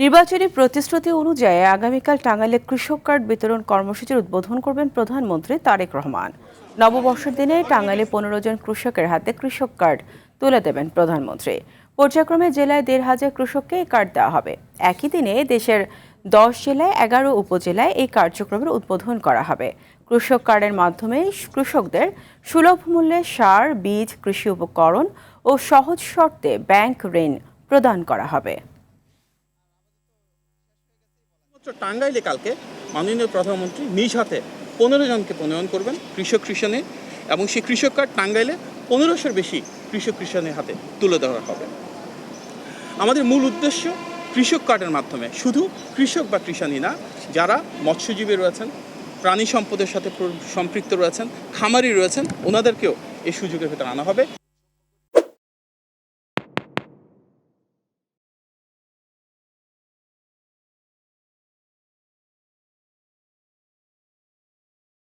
নির্বাচনী প্রতিশ্রুতি অনুযায়ী আগামীকাল টাঙ্গাইলে কৃষক কার্ড বিতরণ কর্মসূচির উদ্বোধন করবেন প্রধানমন্ত্রী তারেক রহমান। নববর্ষের দিনে টাঙ্গাইলে 15 জন কৃষকের হাতে কৃষক কার্ড তুলে দেবেন প্রধানমন্ত্রী। পর্যায়ক্রমে জেলায় 1,500 কৃষককে এই কার্ড দেওয়া হবে। একই দিনে দেশের 10 জেলায় 11 উপজেলায় এই কার্যক্রমের উদ্বোধন করা হবে। কৃষক কার্ডের মাধ্যমে কৃষকদের সুলভ মূল্যে সার, বীজ, কৃষি উপকরণ ও সহজ শর্তে ব্যাংক ঋণ প্রদান করা হবে। টাঙ্গাইলে কালকে মাননীয় প্রধানমন্ত্রী নিজ হাতে 15 জনকে প্রণয়ন করবেন কৃষক কৃষাণে, এবং সেই কৃষক কার্ড টাঙ্গাইলে 1500-র বেশি কৃষক কৃষাণের হাতে তুলে দেওয়া হবে। আমাদের মূল উদ্দেশ্য কৃষক কার্ডের মাধ্যমে শুধু কৃষক বা কৃষাণী না, যারা মৎস্যজীবী রয়েছেন, প্রাণী সম্পদের সাথে সম্পৃক্ত রয়েছেন, খামারি রয়েছেন, ওনাদেরকেও এই সুযোগের ভেতরে আনা হবে।